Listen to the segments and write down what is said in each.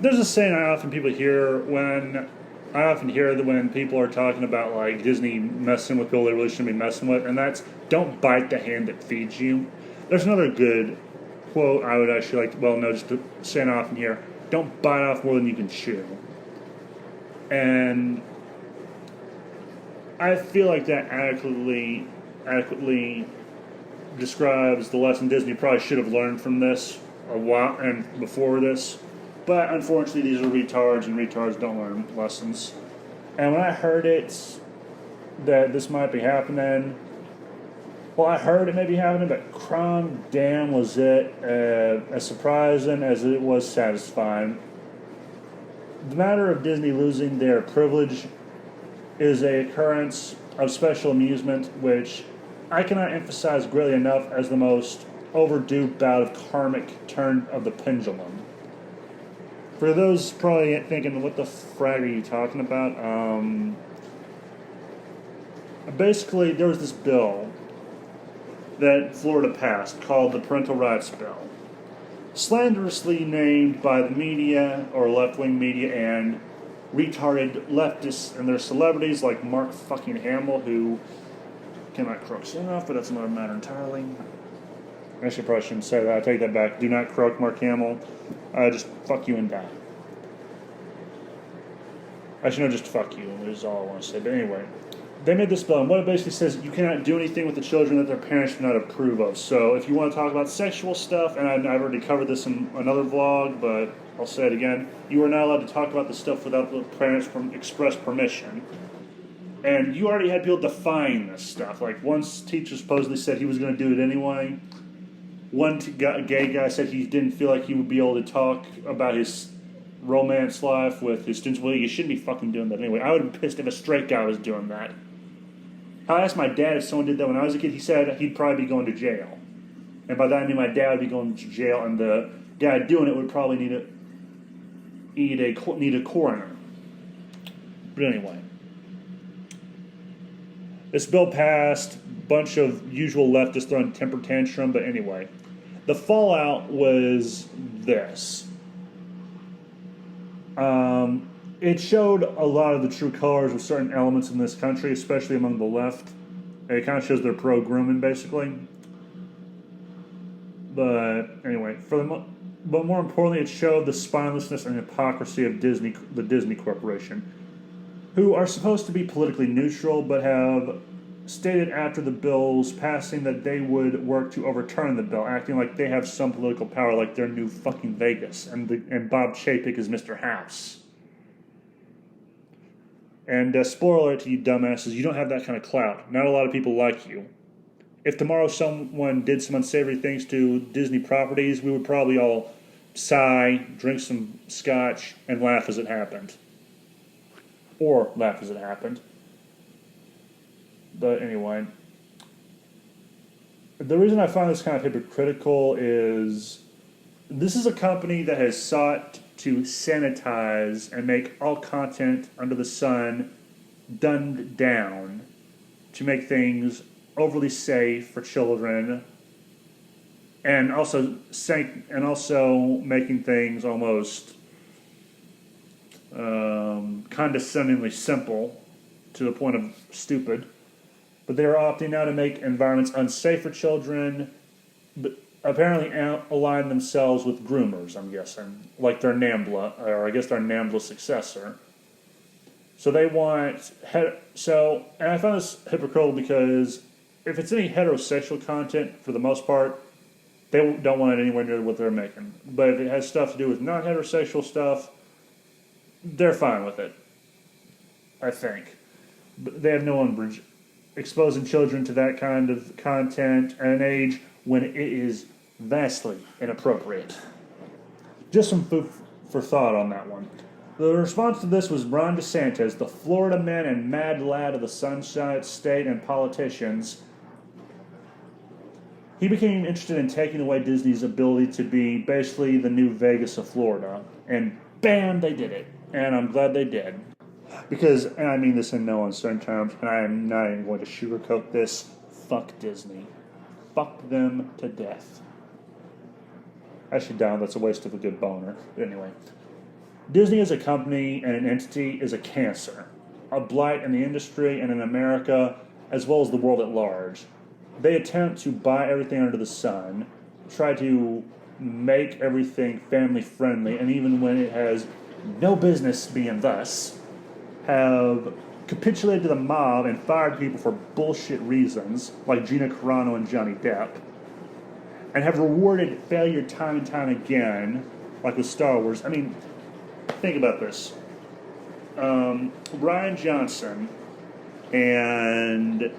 There's a saying I often hear that when people are talking about like Disney messing with people they really shouldn't be messing with, and that's don't bite the hand that feeds you. There's another good quote I would actually like. Well, no, just to say it often here. Don't bite off more than you can chew. And I feel like that adequately describes the lesson Disney probably should have learned from this a while and before this. But unfortunately, these are retards, and retards don't learn lessons. And when I heard that this might be happening, well, I heard it may be happening, but crime damn was it as surprising as it was satisfying. The matter of Disney losing their privilege is a occurrence of special amusement, which I cannot emphasize greatly enough as the most overdue bout of karmic turn of the pendulum. For those probably thinking, what the frag are you talking about? Basically, there was this bill that Florida passed called the Parental Rights Bill. Slanderously named by the media, or left-wing media, and retarded leftists and their celebrities like Mark fucking Hamill, who cannot croak soon enough, but that's another matter entirely. Actually, I probably shouldn't say that. I take that back. Do not croak, Mark Hamill. Just fuck you and die. Actually, no, just fuck you is all I want to say. But anyway, they made this bill, and what it basically says, you cannot do anything with the children that their parents do not approve of. So if you want to talk about sexual stuff, and I've already covered this in another vlog, but I'll say it again, you are not allowed to talk about this stuff without the parents' express permission. And you already had people defying this stuff. Like, one teacher supposedly said he was going to do it anyway. One gay guy said he didn't feel like he would be able to talk about his romance life with his students. Well, you shouldn't be fucking doing that anyway. I would have been pissed if a straight guy was doing that. I asked my dad if someone did that when I was a kid. He said he'd probably be going to jail. And by that I mean my dad would be going to jail, and the guy doing it would probably need a coroner. But anyway. This bill passed, bunch of usual leftists throwing temper tantrum, but anyway. The fallout was this. It showed a lot of the true colors of certain elements in this country, especially among the left. It kind of shows their pro-grooming, basically. But anyway, but more importantly, it showed the spinelessness and hypocrisy of the Disney Corporation, who are supposed to be politically neutral, but have stated after the bill's passing that they would work to overturn the bill, acting like they have some political power, like they're new fucking Vegas, and Bob Chapek is Mr. House. And spoiler alert to you dumbasses, you don't have that kind of clout. Not a lot of people like you. If tomorrow someone did some unsavory things to Disney properties, we would probably all sigh, drink some scotch, and laugh as it happened. Or laugh as it happened. But anyway, the reason I find this kind of hypocritical is this is a company that has sought to sanitize and make all content under the sun dumbed down to make things overly safe for children, and also making things almost condescendingly simple to the point of stupid. But they're opting now to make environments unsafe for children, but apparently align themselves with groomers, I'm guessing, like their NAMBLA, or I guess their NAMBLA successor. So they want... and I found this hypocritical because if it's any heterosexual content, for the most part, they don't want it anywhere near what they're making. But if it has stuff to do with non-heterosexual stuff, they're fine with it, I think. But they have no umbrage exposing children to that kind of content at an age when it is vastly inappropriate. Just some food for thought on that one. The response to this was Ron DeSantis, the Florida man and mad lad of the Sunshine State and politicians. He became interested in taking away Disney's ability to be basically the new Vegas of Florida. And bam, they did it. And I'm glad they did. Because, and I mean this in no uncertain terms, and I am not even going to sugarcoat this, fuck Disney. Fuck them to death. Actually, down, that's a waste of a good boner. But anyway. Disney as a company and an entity is a cancer, a blight in the industry and in America, as well as the world at large. They attempt to buy everything under the sun, try to make everything family friendly, and even when it has no business being thus, have capitulated to the mob and fired people for bullshit reasons, like Gina Carano and Johnny Depp, and have rewarded failure time and time again, like with Star Wars. I mean, think about this. Ryan Johnson and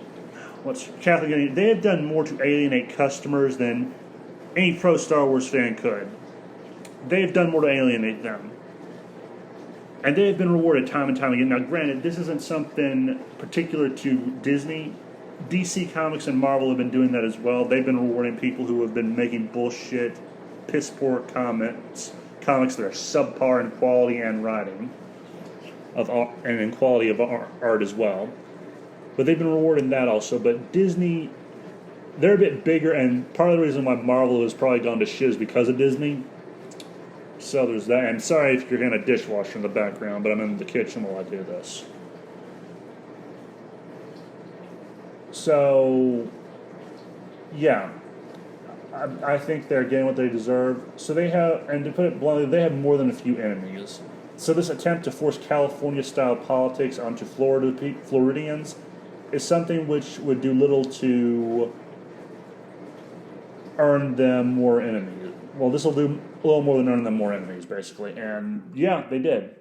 Kathleen, they have done more to alienate customers than any pro Star Wars fan could. They have done more to alienate them. And they have been rewarded time and time again. Now, granted, this isn't something particular to Disney. DC Comics and Marvel have been doing that as well. They've been rewarding people who have been making bullshit, piss-poor comics that are subpar in quality and writing, and in quality of art as well. But they've been rewarding that also. But Disney, they're a bit bigger, and part of the reason why Marvel has probably gone to shit is because of Disney. So there's that. And sorry if you're hearing a dishwasher in the background, but I'm in the kitchen while I do this. So, yeah, I think they're getting what they deserve. So they have, and to put it bluntly, they have more than a few enemies. So this attempt to force California-style politics onto Floridians is something which would do little to earn them more enemies. Well, this will do a little more than earn them more enemies, basically. And yeah, they did.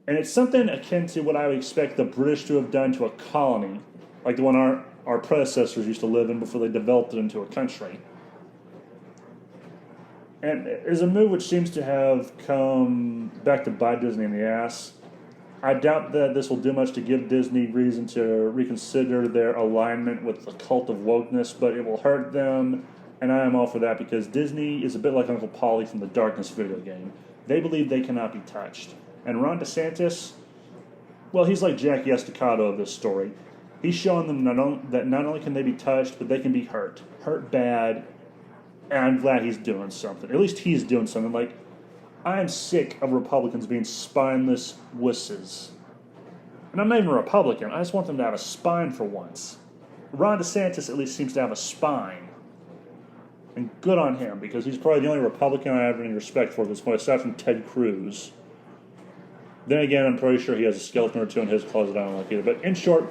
And it's something akin to what I would expect the British to have done to a colony, like the one our predecessors used to live in before they developed it into a country. And it is a move which seems to have come back to bite Disney in the ass. I doubt that this will do much to give Disney reason to reconsider their alignment with the cult of wokeness, but it will hurt them, and I am all for that because Disney is a bit like Uncle Polly from the Darkness video game. They believe they cannot be touched. And Ron DeSantis, well, he's like Jackie Estacado of this story. He's showing them that not only can they be touched, but they can be hurt bad, and I'm glad he's doing something. At least he's doing something. Like, I am sick of Republicans being spineless wusses. And I'm not even a Republican. I just want them to have a spine for once. Ron DeSantis at least seems to have a spine. And good on him, because he's probably the only Republican I have any respect for at this point, aside from Ted Cruz. Then again, I'm pretty sure he has a skeleton or two in his closet I don't like either. But in short,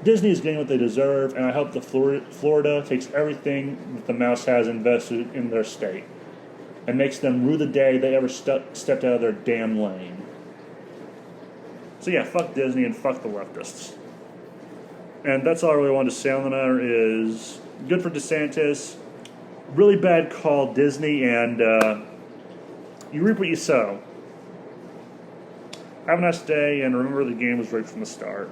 Disney is getting what they deserve, and I hope that Florida takes everything that the mouse has invested in their state and makes them rue the day they ever stepped out of their damn lane. So yeah, fuck Disney and fuck the leftists. And that's all I really wanted to say on the matter is good for DeSantis, really bad call, Disney, and you reap what you sow. Have a nice day, and remember the game was rigged from the start.